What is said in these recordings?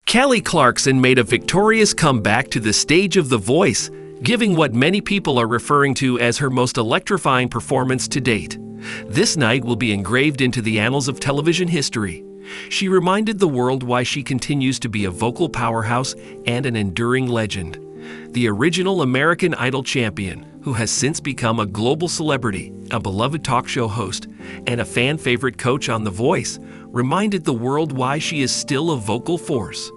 Kelly Clarkson made a victorious comeback to the stage of The Voice, giving what many people are referring to as her most electrifying performance to date. This night will be engraved into the annals of television history. She reminded the world why she continues to be a vocal powerhouse and an enduring legend. The original American Idol champion, who has since become a global celebrity, a beloved talk show host, and a fan-favorite coach on The Voice, reminded the world why she is still a vocal force.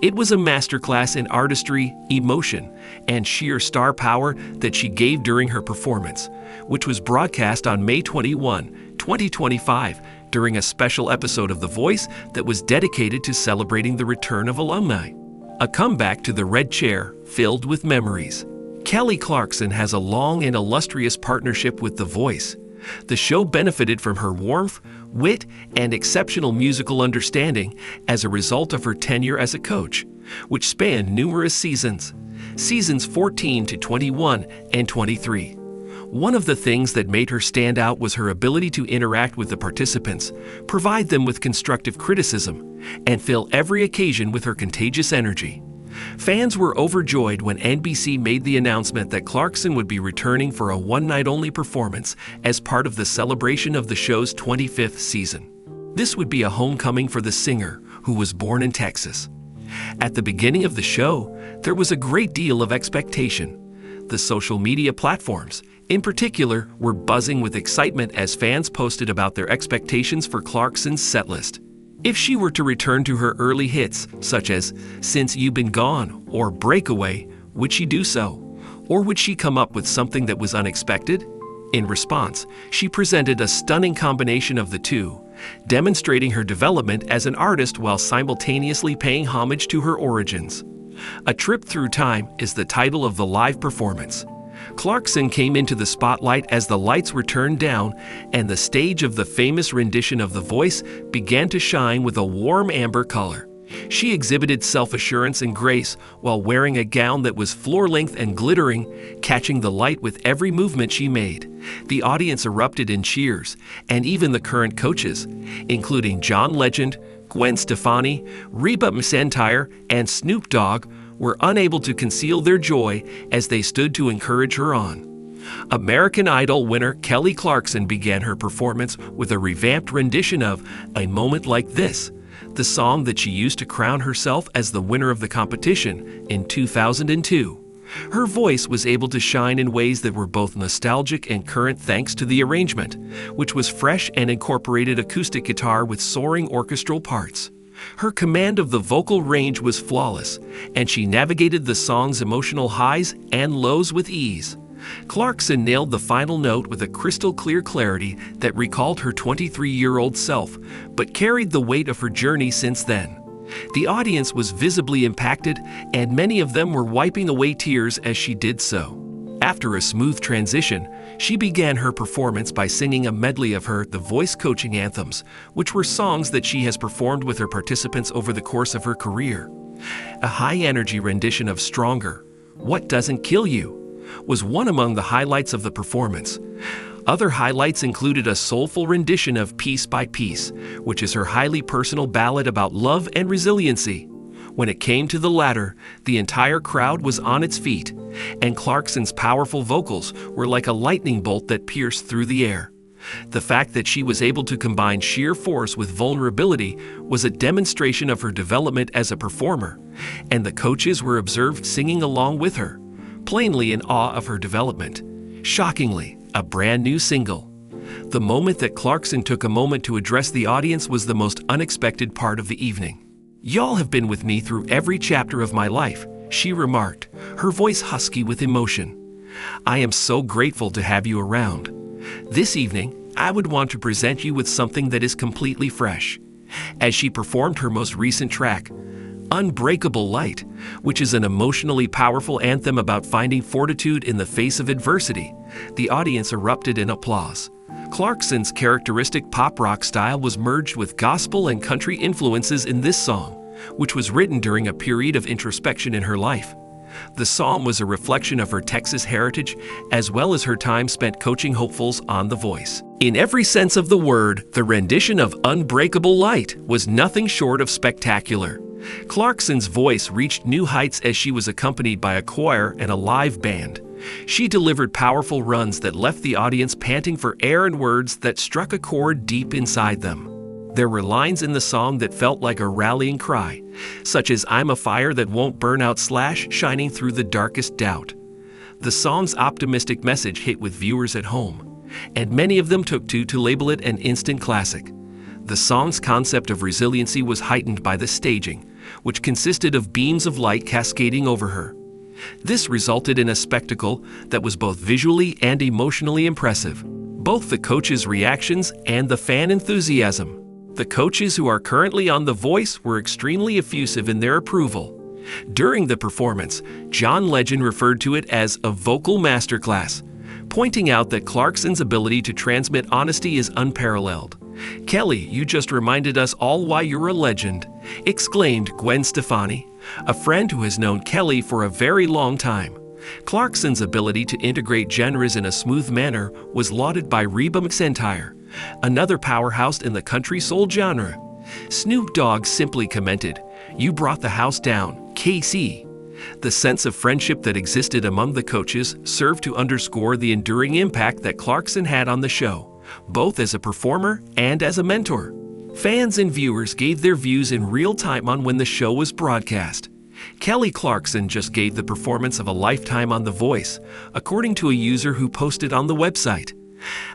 It was a masterclass in artistry, emotion, and sheer star power that she gave during her performance, which was broadcast on May 21, 2025, during a special episode of The Voice that was dedicated to celebrating the return of alumni. A comeback to the red chair filled with memories. Kelly Clarkson has a long and illustrious partnership with The Voice. The show benefited from her warmth, wit, and exceptional musical understanding as a result of her tenure as a coach, which spanned numerous seasons. Seasons 14 to 21 and 23. One of the things that made her stand out was her ability to interact with the participants, provide them with constructive criticism, and fill every occasion with her contagious energy. Fans were overjoyed when NBC made the announcement that Clarkson would be returning for a one-night-only performance as part of the celebration of the show's 25th season. This would be a homecoming for the singer, who was born in Texas. At the beginning of the show, there was a great deal of expectation. The social media platforms, in particular, were buzzing with excitement as fans posted about their expectations for Clarkson's setlist. If she were to return to her early hits, such as Since You've Been Gone or Breakaway, would she do so? Or would she come up with something that was unexpected? In response, she presented a stunning combination of the two, demonstrating her development as an artist while simultaneously paying homage to her origins. A Trip Through Time is the title of the live performance. Clarkson came into the spotlight as the lights were turned down and the stage of the famous rendition of The Voice began to shine with a warm amber color. She exhibited self-assurance and grace while wearing a gown that was floor-length and glittering, catching the light with every movement she made. The audience erupted in cheers, and even the current coaches, including John Legend, Gwen Stefani, Reba McEntire, and Snoop Dogg, were unable to conceal their joy as they stood to encourage her on. American Idol winner Kelly Clarkson began her performance with a revamped rendition of A Moment Like This, the song that she used to crown herself as the winner of the competition in 2002. Her voice was able to shine in ways that were both nostalgic and current thanks to the arrangement, which was fresh and incorporated acoustic guitar with soaring orchestral parts. Her command of the vocal range was flawless, and she navigated the song's emotional highs and lows with ease. Clarkson nailed the final note with a crystal-clear clarity that recalled her 23-year-old self, but carried the weight of her journey since then. The audience was visibly impacted, and many of them were wiping away tears as she did so. After a smooth transition, she began her performance by singing a medley of her The Voice coaching anthems, which were songs that she has performed with her participants over the course of her career. A high-energy rendition of Stronger, What Doesn't Kill You, was one among the highlights of the performance. Other highlights included a soulful rendition of Piece by Piece, which is her highly personal ballad about love and resiliency. When it came to the latter, the entire crowd was on its feet, and Clarkson's powerful vocals were like a lightning bolt that pierced through the air. The fact that she was able to combine sheer force with vulnerability was a demonstration of her development as a performer, and the coaches were observed singing along with her, plainly in awe of her development. Shockingly, a brand new single. The moment that Clarkson took a moment to address the audience was the most unexpected part of the evening. "Y'all have been with me through every chapter of my life," she remarked, her voice husky with emotion. "I am so grateful to have you around. This evening, I would want to present you with something that is completely fresh." As she performed her most recent track, Unbreakable Light, which is an emotionally powerful anthem about finding fortitude in the face of adversity, the audience erupted in applause. Clarkson's characteristic pop-rock style was merged with gospel and country influences in this song, which was written during a period of introspection in her life. The song was a reflection of her Texas heritage, as well as her time spent coaching hopefuls on The Voice. In every sense of the word, the rendition of Unbreakable Light was nothing short of spectacular. Clarkson's voice reached new heights as she was accompanied by a choir and a live band. She delivered powerful runs that left the audience panting for air and words that struck a chord deep inside them. There were lines in the song that felt like a rallying cry, such as "I'm a fire that won't burn out" shining through the darkest doubt. The song's optimistic message hit with viewers at home, and many of them took to label it an instant classic. The song's concept of resiliency was heightened by the staging, which consisted of beams of light cascading over her. This resulted in a spectacle that was both visually and emotionally impressive. Both the coaches' reactions and the fan enthusiasm. The coaches who are currently on The Voice were extremely effusive in their approval. During the performance, John Legend referred to it as a vocal masterclass, pointing out that Clarkson's ability to transmit honesty is unparalleled. "Kelly, you just reminded us all why you're a legend," exclaimed Gwen Stefani, a friend who has known Kelly for a very long time. Clarkson's ability to integrate genres in a smooth manner was lauded by Reba McEntire, another powerhouse in the country soul genre. Snoop Dogg simply commented, "You brought the house down, KC." The sense of friendship that existed among the coaches served to underscore the enduring impact that Clarkson had on the show, both as a performer and as a mentor. Fans and viewers gave their views in real time on when the show was broadcast. Kelly Clarkson just gave the performance of a lifetime on The Voice, according to a user who posted on the website.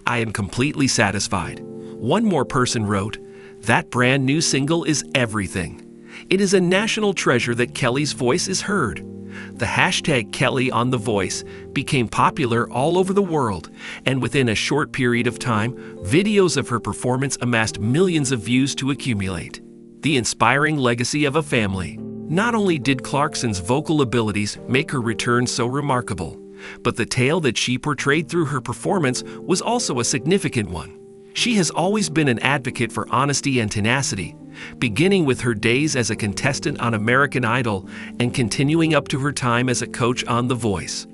"I am completely satisfied." One more person wrote, "That brand new single is everything. It is a national treasure that Kelly's voice is heard." The hashtag Kelly on The Voice became popular all over the world, and within a short period of time, videos of her performance amassed millions of views to accumulate. The inspiring legacy of a family. Not only did Clarkson's vocal abilities make her return so remarkable, but the tale that she portrayed through her performance was also a significant one. She has always been an advocate for honesty and tenacity, beginning with her days as a contestant on American Idol and continuing up to her time as a coach on The Voice.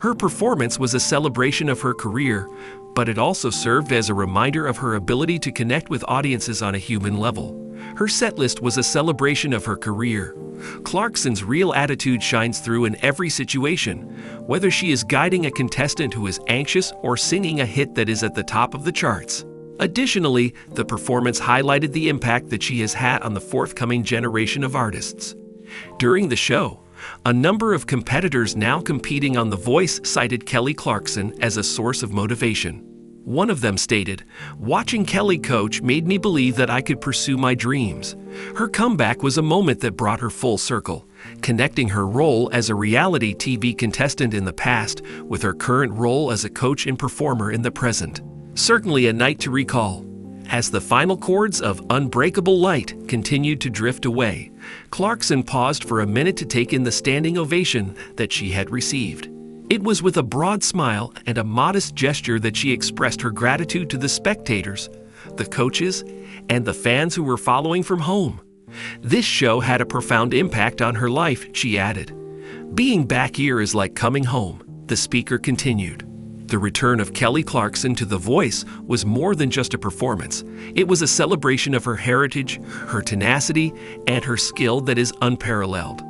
Her performance was a celebration of her career, but it also served as a reminder of her ability to connect with audiences on a human level. Her setlist was a celebration of her career. Clarkson's real attitude shines through in every situation, whether she is guiding a contestant who is anxious or singing a hit that is at the top of the charts. Additionally, the performance highlighted the impact that she has had on the forthcoming generation of artists. During the show, a number of competitors now competing on The Voice cited Kelly Clarkson as a source of motivation. One of them stated, "Watching Kelly coach made me believe that I could pursue my dreams." Her comeback was a moment that brought her full circle, connecting her role as a reality TV contestant in the past with her current role as a coach and performer in the present. Certainly a night to recall. As the final chords of Unbreakable Light continued to drift away, Clarkson paused for a minute to take in the standing ovation that she had received. It was with a broad smile and a modest gesture that she expressed her gratitude to the spectators, the coaches, and the fans who were following from home. "This show had a profound impact on her life," she added. "Being back here is like coming home," the speaker continued. The return of Kelly Clarkson to The Voice was more than just a performance. It was a celebration of her heritage, her tenacity, and her skill that is unparalleled.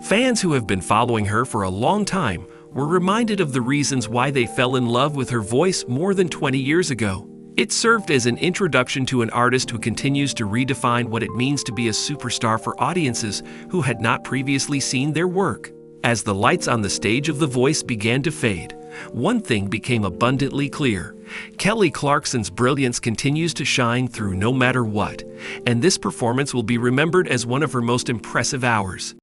Fans who have been following her for a long time were reminded of the reasons why they fell in love with her voice more than 20 years ago. It served as an introduction to an artist who continues to redefine what it means to be a superstar for audiences who had not previously seen their work. As the lights on the stage of The Voice began to fade, one thing became abundantly clear. Kelly Clarkson's brilliance continues to shine through no matter what, and this performance will be remembered as one of her most impressive hours.